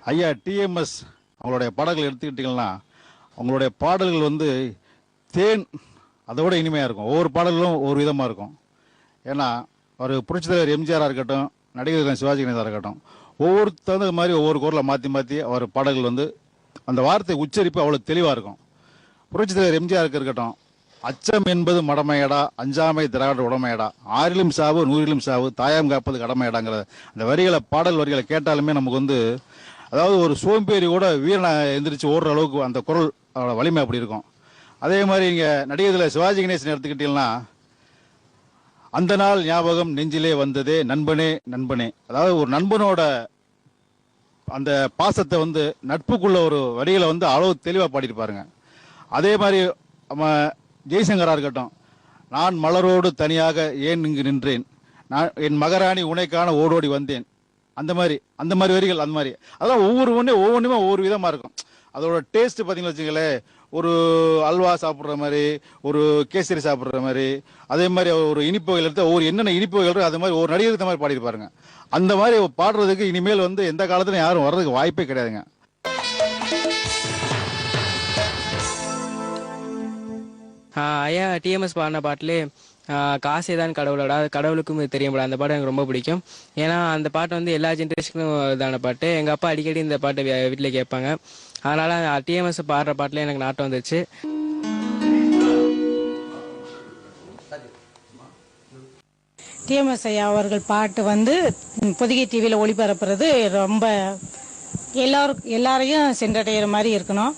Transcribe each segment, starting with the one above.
ஐயா டிஎம்எஸ் அவங்களுடைய பாடல்கள் எடுத்துக்கிட்டிங்கன்னா அவங்களுடைய பாடல்கள் வந்து தேன் அதை விட இனிமையாக இருக்கும். ஒவ்வொரு பாடல்களும் ஒவ்வொரு விதமாக இருக்கும். ஏன்னா ஒரு புரட்சித் தலைவர் எம்ஜிஆராக இருக்கட்டும், நடிகர் சிவாஜி கணேசனாக இருக்கட்டும், ஒவ்வொரு தகுந்த மாதிரி ஒவ்வொரு குரலை மாற்றி மாற்றி அவர் பாடல்கள் வந்து அந்த வார்த்தை உச்சரிப்பு அவ்வளோ தெளிவாக இருக்கும். புரட்சித் தலைவர் எம்ஜிஆருக்கு இருக்கட்டும், அச்சம் என்பது மடமையடா, அஞ்சாமை திராவிட உடமையடா, ஆறிலும் சாவு நூறிலும் சாவு, தாயாம் காப்பது கடமையடாங்கிற அந்த வரிகளை பாடல் வரிகளை கேட்டாலுமே நமக்கு வந்து அதாவது ஒரு சோம்பேறி கூட வீரனை எந்திரிச்சு ஓடுற அளவுக்கு அந்த குரல் வலிமை அப்படி இருக்கும். அதே மாதிரி இங்கே நடிகர்களை சிவாஜி கணேசன் எடுத்துக்கிட்டீங்கன்னா, அந்த நாள் ஞாபகம் நெஞ்சிலே வந்ததே நண்பனே நண்பனே, அதாவது ஒரு நண்பனோட அந்த பாசத்தை வந்து நட்புக்குள்ள ஒரு வரிகளை வந்து அளவு தெளிவாக பாடியிருப்பாருங்க. அதே மாதிரி நம்ம ஜெய்சங்கரா இருக்கட்டும், நான் மலரோடு தனியாக ஏன் இங்கு நின்றேன், நான் என் மகராணி உனைக்கான ஓடோடி வந்தேன், அந்த மாதிரி வரிகள் அந்த மாதிரி அதெல்லாம் ஒவ்வொன்றுமே ஒவ்வொரு விதமாக இருக்கும். அதோட டேஸ்ட் பார்த்தீங்கன்னு வச்சுங்களேன், ஒரு அல்வா சாப்பிட்ற மாதிரி, ஒரு கேசரி சாப்பிட்ற மாதிரி, அதே மாதிரி ஒரு இனிப்பு வகைகள் எடுத்து ஒவ்வொரு என்னென்ன இனிப்பு வகைகள் அது மாதிரி ஒரு நடிகருக்கு இந்த மாதிரி பாடியிருப்பாருங்க. அந்த மாதிரி பாடுறதுக்கு இனிமேல் வந்து எந்த காலத்துலையும் யாரும் வர்றதுக்கு வாய்ப்பே கிடையாதுங்க. ஐயா டிஎம்எஸ் பாடின பாட்டிலே காசே தான் கடவுளோட, கடவுளுக்கும் இது தெரியும்டா, அந்த பாட்டு எனக்கு ரொம்ப பிடிக்கும். ஏன்னா அந்த பாட்டு வந்து எல்லா ஜென்ரேஷனுக்கும் இதான பாட்டு. எங்கள் அப்பா அடிக்கடி இந்த பாட்டை வீட்டில் கேட்பாங்க. அதனால் டிஎம்எஸ் பாடுற பாட்டில் எனக்கு நாட்டம் வந்துருச்சு. டிஎம்எஸ் ஐயா அவர்கள் பாட்டு வந்து பொதிகை டிவியில் ஒளிபரப்புறது ரொம்ப எல்லாரையும் சென்றடைகிற மாதிரி இருக்கணும்.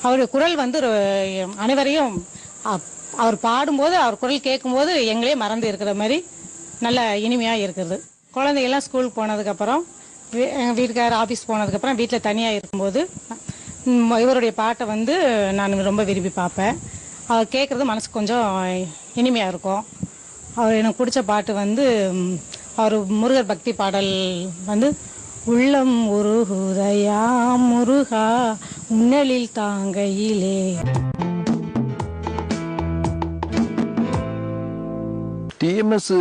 அவருடைய குரல் வந்து அனைவரையும் அவர் பாடும்போது அவர் குரல் கேட்கும்போது எங்களே மறந்து இருக்கிற மாதிரி நல்ல இனிமையாக இருக்குது. குழந்தைகள்லாம் ஸ்கூலுக்கு போனதுக்கப்புறம், எங்கள் வீட்டுக்காரர் ஆஃபீஸ் போனதுக்கப்புறம் வீட்டில் தனியாக இருக்கும்போது இவருடைய பாட்டை வந்து நான் ரொம்ப விரும்பி பார்ப்பேன். அவர் கேட்குறது மனசுக்கு கொஞ்சம் இனிமையாக இருக்கும். அவர் எனக்கு பிடிச்ச பாட்டு வந்து அவர் முருகர் பக்தி பாடல் வந்து உள்ளம் உருகுதையா முருகா முன்னலில் தாங்கையிலே. டிஎம்எஸ்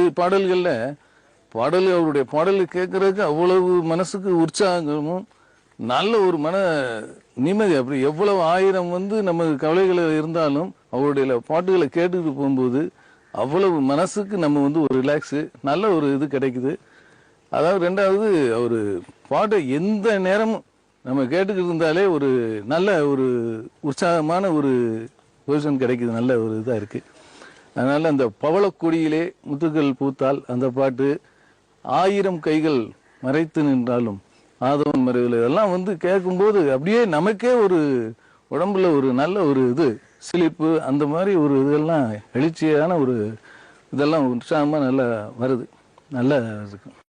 அவருடைய பாடல்கள் கேட்கறதுக்கு அவ்வளவு மனசுக்கு உற்சாகமும் நல்ல ஒரு மன நிம்மதி. அப்படி எவ்வளவு ஆயிரம் வந்து நம்ம கவலைகள் இருந்தாலும் அவருடைய பாட்டுகளை கேட்டுக்கிட்டு போகும்போது அவ்வளவு மனசுக்கு நம்ம வந்து ஒரு ரிலாக்ஸு நல்ல ஒரு இது கிடைக்குது. அதாவது ரெண்டாவது அவர் பாட்டை எந்த நேரமும் நம்ம கேட்டுக்கிட்டு இருந்தாலே ஒரு நல்ல ஒரு உற்சாகமான ஒரு பொசிஷன் கிடைக்குது, நல்ல ஒரு இதாக இருக்குது. அதனால் அந்த பவளக்கொடியிலே முத்துக்கள் பூத்தால் அந்த பாட்டு, ஆயிரம் கைகள் மறைத்து நின்றாலும் ஆதவன் மறைவில், இதெல்லாம் வந்து கேட்கும்போது அப்படியே நமக்கே ஒரு உடம்புல ஒரு நல்ல ஒரு இது சிலிப்பு, அந்த மாதிரி ஒரு இதெல்லாம் எழுச்சியான ஒரு இதெல்லாம் உற்சாகமாக நல்லா வருது, நல்லா இருக்கும்.